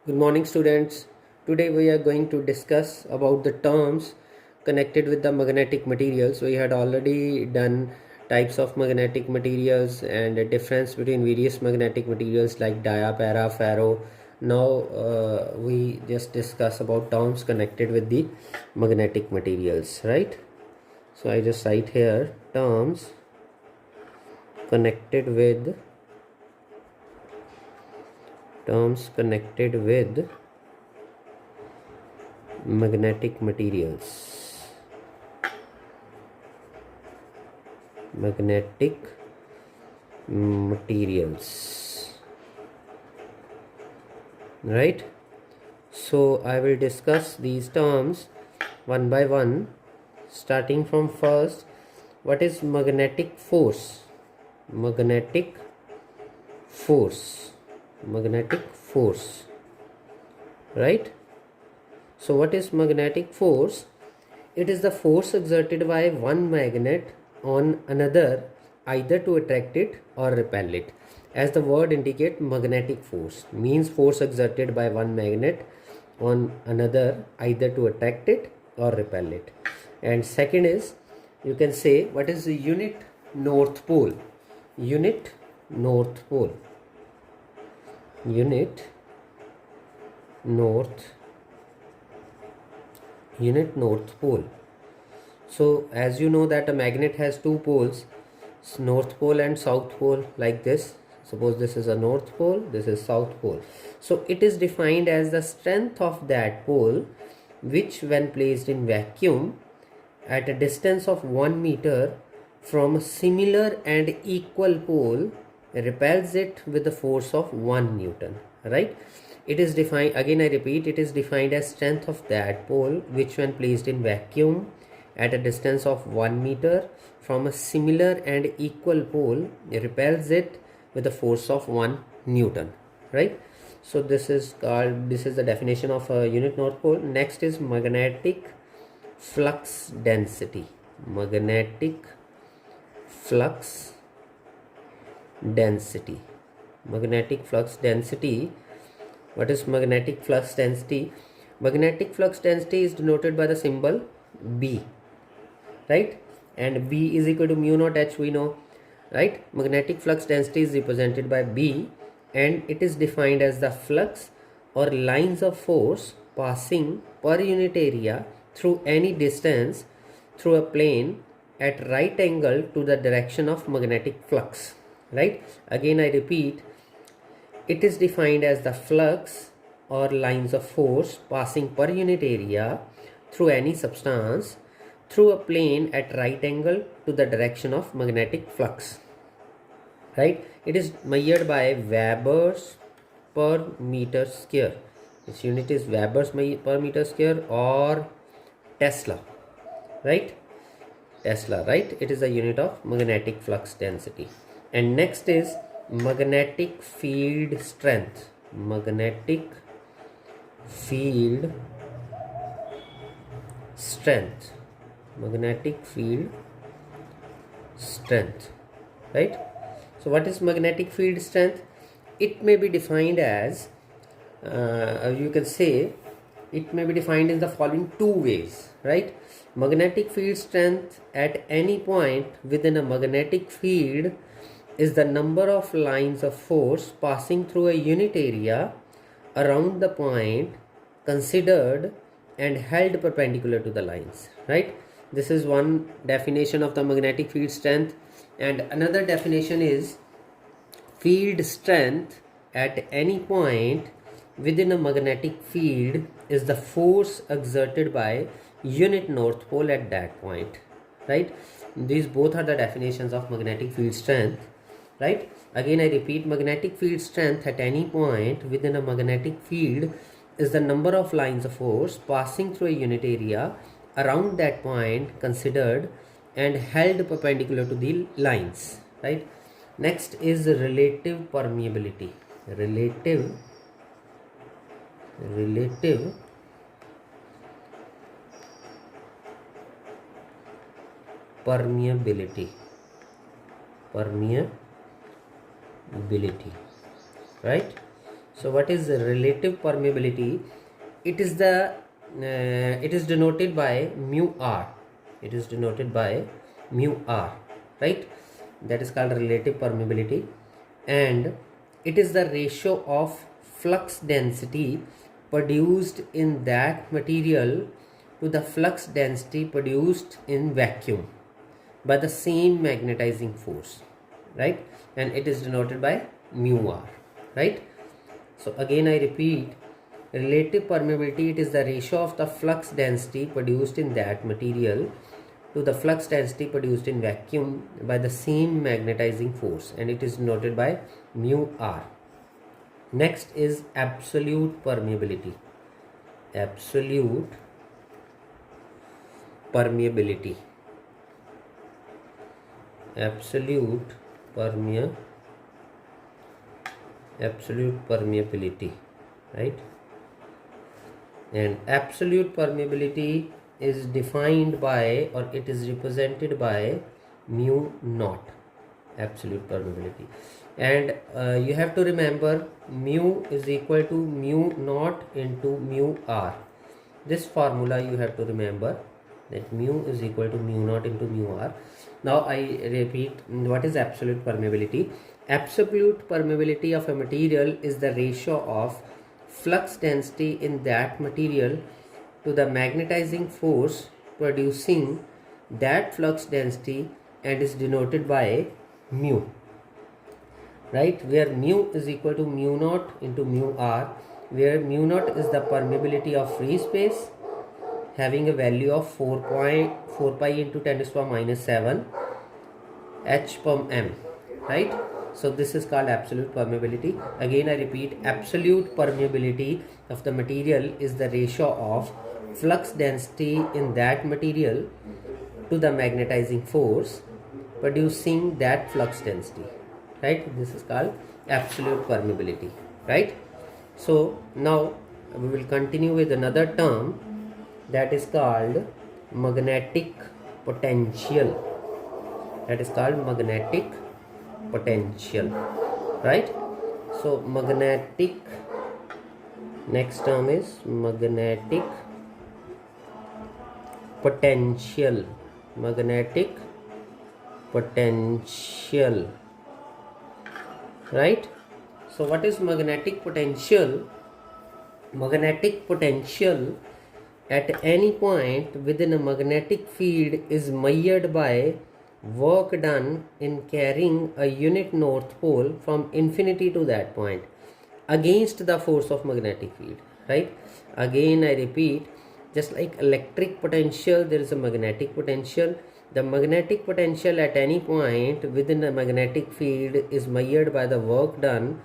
Good morning, students. Today we are going to discuss about the terms connected with the magnetic materials. We had already done types of magnetic materials and the difference between various magnetic materials like dia, para, ferro. Now we just discuss about terms connected with the magnetic materials, right? So I just write here terms connected with magnetic materials. Right. So I will discuss these terms one by one, starting from first. What is magnetic force? Magnetic force. Right. So what is magnetic force? It is the force exerted by one magnet on another, either to attract it or repel it. As the word indicates, magnetic force means force exerted by one magnet on another, either to attract it or repel it. And second is, you can say, what is the unit north pole? Unit north pole. Unit north pole. So as you know that a magnet has two poles, north pole and south pole, like this. Suppose this is a north pole, this is south pole. So it is defined as the strength of that pole, which when placed in vacuum at a distance of 1 meter from a similar and equal pole, repels it with the force of 1 Newton, right? It is defined, again I repeat, it is defined as strength of that pole which when placed in vacuum at a distance of 1 meter from a similar and equal pole, repels it with a force of 1 Newton, right? So this is the definition of a unit north pole. Next is magnetic flux density. Magnetic flux density. What is magnetic flux density? Magnetic flux density is denoted by the symbol B, right? And B is equal to mu naught H, we know, right? Magnetic flux density is represented by B, and it is defined as the flux or lines of force passing per unit area through any distance through a plane at right angle to the direction of magnetic flux, right? Again I repeat, it is defined as the flux or lines of force passing per unit area through any substance through a plane at right angle to the direction of magnetic flux, right? It is measured by Webers per meter square. Its unit is Webers per meter square or Tesla, right? Right? It is a unit of magnetic flux density. And next is magnetic field strength. Magnetic field strength. Right? So what is magnetic field strength? It may be defined as, you can say, it may be defined in the following two ways, right? Magnetic field strength at any point within a magnetic field is the number of lines of force passing through a unit area around the point considered and held perpendicular to the lines, right? This is one definition of the magnetic field strength. And another definition is field strength at any point within a magnetic field is the force exerted by unit north pole at that point, right? These both are the definitions of magnetic field strength, right? Again I repeat, magnetic field strength at any point within a magnetic field is the number of lines of force passing through a unit area around that point considered and held perpendicular to the lines, right? Next is relative permeability. Relative permeability, right? So what is relative permeability? It is the it is denoted by mu r. It is denoted by mu r, right? That is called relative permeability, and it is the ratio of flux density produced in that material to the flux density produced in vacuum by the same magnetizing force, right? And it is denoted by mu r, right? So again I repeat, relative permeability, it is the ratio of the flux density produced in that material to the flux density produced in vacuum by the same magnetizing force, and it is denoted by mu r. Next is absolute permeability. Absolute permeability. Absolute permeability, right? And absolute permeability is defined by, or it is represented by mu naught. Absolute permeability, and you have to remember mu is equal to mu naught into mu r. This formula you have to remember, that mu is equal to mu naught into mu r. Now I repeat, what is absolute permeability? Absolute permeability of a material is the ratio of flux density in that material to the magnetizing force producing that flux density, and is denoted by mu, right? Where mu is equal to mu naught into mu r, where mu naught is the permeability of free space having a value of 4 pi into 10 to the power minus 7 h per m, right? So this is called absolute permeability. Again I repeat, absolute permeability of the material is the ratio of flux density in that material to the magnetizing force producing that flux density, right? This is called absolute permeability, right? So now we will continue with another term, that is called magnetic potential. That is called magnetic potential, right? So magnetic, next term is magnetic potential. Magnetic potential, right? So what is magnetic potential? Magnetic potential at any point within a magnetic field is measured by work done in carrying a unit north pole from infinity to that point against the force of magnetic field, right? Again I repeat, just like electric potential, there is a magnetic potential. The magnetic potential at any point within a magnetic field is measured by the work done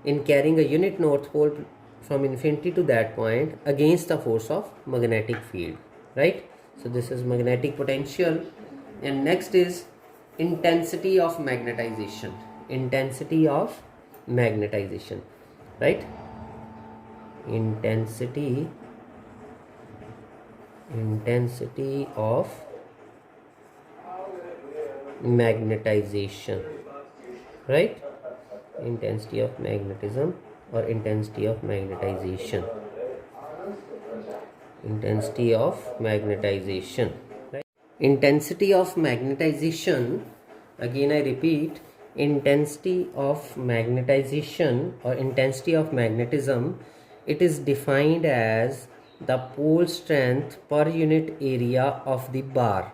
in carrying a unit north pole from infinity to that point against the force of magnetic field, right? So this is magnetic potential. And next is intensity of magnetization. Intensity of magnetization, right? Intensity of magnetization, right? Intensity of magnetism or intensity of magnetization. Intensity of magnetization, right? Intensity of magnetization, again I repeat, intensity of magnetization or intensity of magnetism, it is defined as the pole strength per unit area of the bar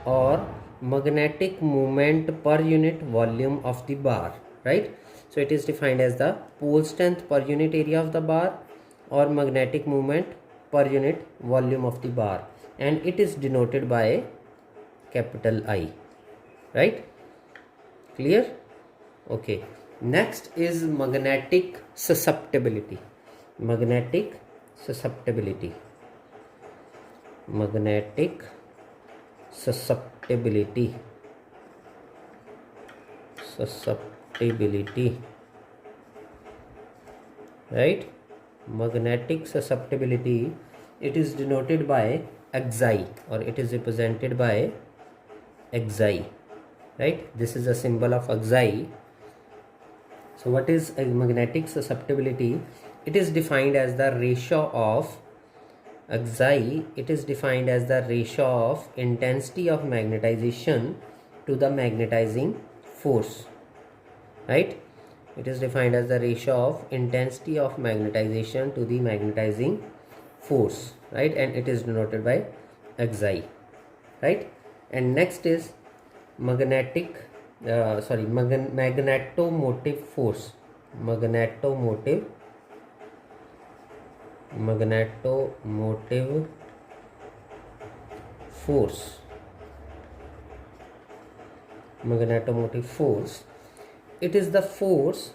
or magnetic moment per unit volume of the bar, right? So it is defined as the pole strength per unit area of the bar or magnetic moment per unit volume of the bar, and it is denoted by capital I, right? Clear? Okay. Next is magnetic susceptibility. Magnetic susceptibility. Magnetic susceptibility. Susceptibility, right? Magnetic susceptibility, it is denoted by Xi, or it is represented by Xi, right? This is a symbol of Xi. So what is a magnetic susceptibility? It is defined as the ratio of xi. It is defined as the ratio of intensity of magnetization to the magnetizing force, right? It is defined as the ratio of intensity of magnetization to the magnetizing force, right? And it is denoted by xi, right? And next is magnetomotive force. Magnetomotive force. Magnetomotive force, it is the force,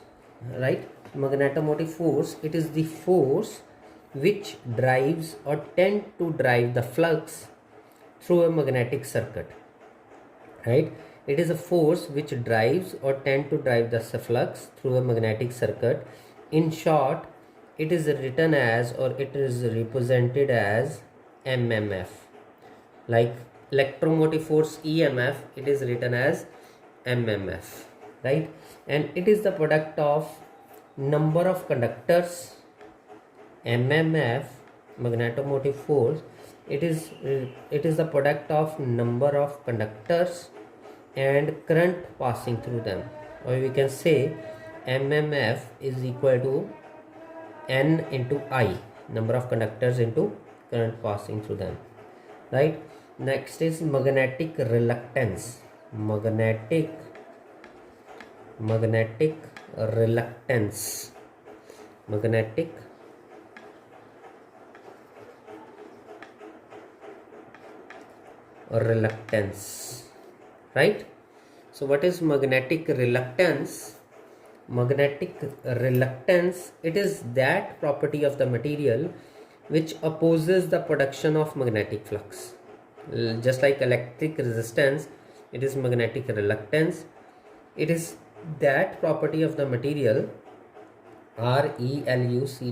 right? Magnetomotive force, it is the force which drives or tend to drive the flux through a magnetic circuit, right? It is a force which drives or tend to drive the flux through a magnetic circuit. In short, it is written as, or it is represented as mmf. Like electromotive force EMF, it is written as mmf, right? And it is the product of number of conductors. mmf, magnetomotive force, it is the product of number of conductors and current passing through them, or we can say mmf is equal to n into I, number of conductors into current passing through them, right? Next is magnetic reluctance. Magnetic reluctance. Magnetic reluctance, right? So what is magnetic reluctance? Magnetic reluctance, it is that property of the material which opposes the production of magnetic flux. Just like electric resistance, it is magnetic reluctance. It is that property of the material, reluctance.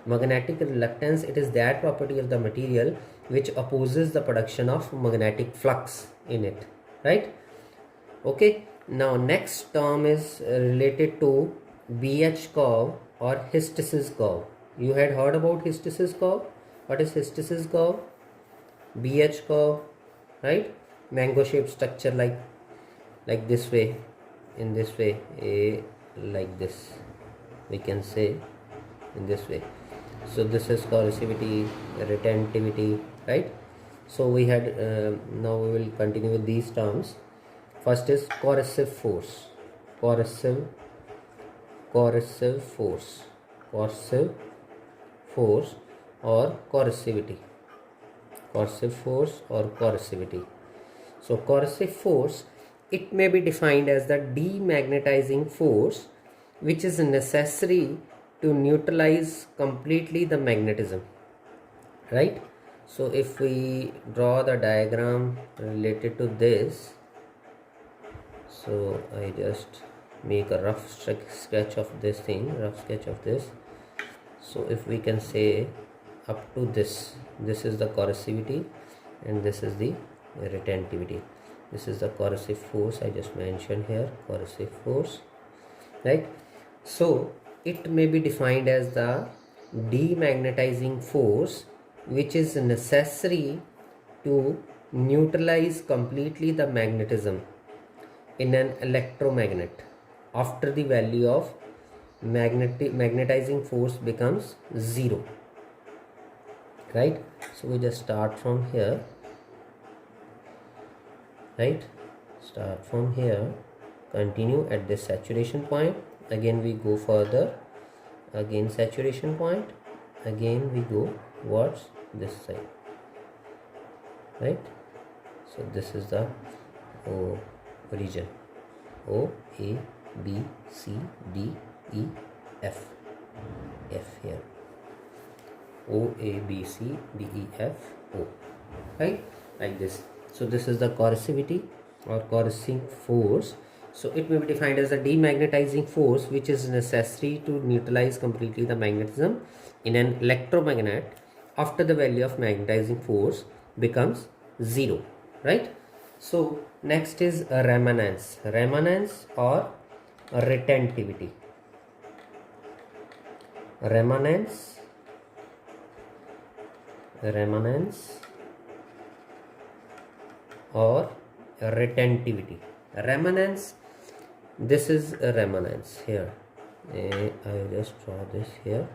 Magnetic reluctance, it is that property of the material which opposes the production of magnetic flux in it, right? Okay, now next term is related to B.H. curve or hysteresis curve. You had heard about hysteresis curve. What is hysteresis curve? B.H. curve, right? Mango shaped structure, like this way, in this way, like this, we can say in this way. So this is coericivity, retentivity, right? So we had now we will continue with these terms. First is coercive force. Coercive force or coericivity. Coercive force or coericivity. So coercive force, it may be defined as the demagnetizing force which is necessary to neutralize completely the magnetism, right? So if we draw the diagram related to this, so I just make a rough sketch of this thing, So if we can say up to this is the coercivity and this is the retentivity. This is the coercive force I just mentioned here, coercive force, right? So it may be defined as the demagnetizing force which is necessary to neutralize completely the magnetism in an electromagnet after the value of magnetizing force becomes 0, right? So we just start from here, right? Start from here, continue at this saturation point, again we go further, again saturation point, again we go towards this side, right? So this is the region O, A, B, C, D, E, F. Here O, A, B, C, D, E, F, O, right? Like this. So this is the coercivity or coercing force. So it may be defined as a demagnetizing force which is necessary to neutralize completely the magnetism in an electromagnet after the value of magnetizing force becomes 0, right? So next is a remanence or retentivity, remanence, or retentivity. Remanence, this is a remanence here. I will just draw this here.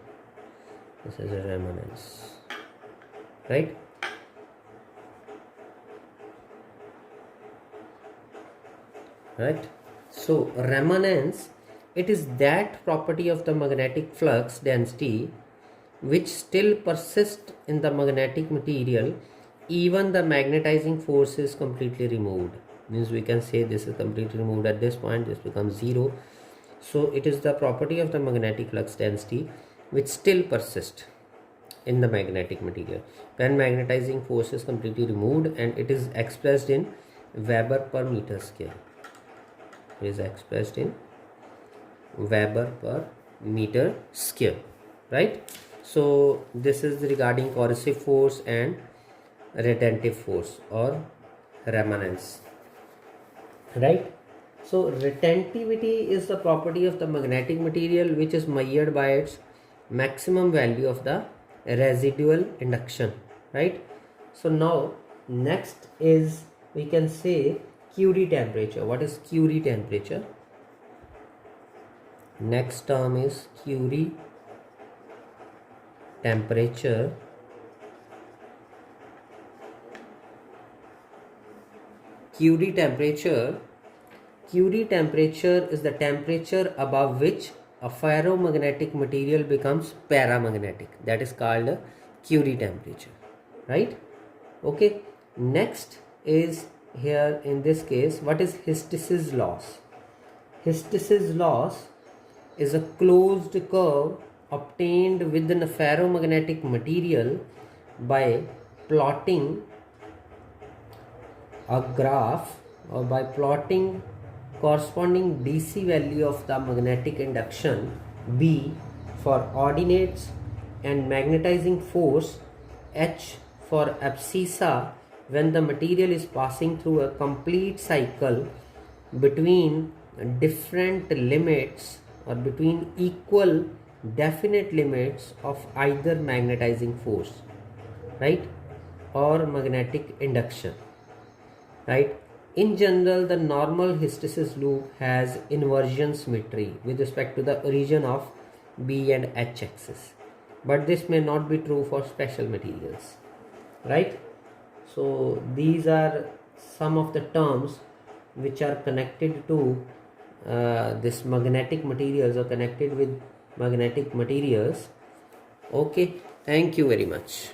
This is a remanence, right? Right. So remanence, it is that property of the magnetic flux density which still persists in the magnetic material even the magnetizing force is completely removed. Means we can say this is completely removed at this point, this becomes zero. So it is the property of the magnetic flux density which still persists in the magnetic material when magnetizing force is completely removed, and it is expressed in Weber per meter square. It is expressed in Weber per meter square, right? So this is regarding coercive force and retentive force or remanence, right? So retentivity is the property of the magnetic material which is measured by its maximum value of the residual induction, right? So now next is, we can say, curie temperature. What is curie temperature? Next term is curie temperature. Curie temperature is the temperature above which a ferromagnetic material becomes paramagnetic. That is called Curie temperature, right? Okay. Next is here in this case, what is hysteresis loss? Hysteresis loss is a closed curve obtained within a ferromagnetic material by plotting a graph or by plotting corresponding DC value of the magnetic induction B for ordinates and magnetizing force H for abscissa when the material is passing through a complete cycle between different limits or between equal definite limits of either magnetizing force, right, or magnetic induction, right? In general, the normal hysteresis loop has inversion symmetry with respect to the origin of B and H axis, but this may not be true for special materials, right? So these are some of the terms which are connected to this magnetic materials or connected with magnetic materials. Okay, thank you very much.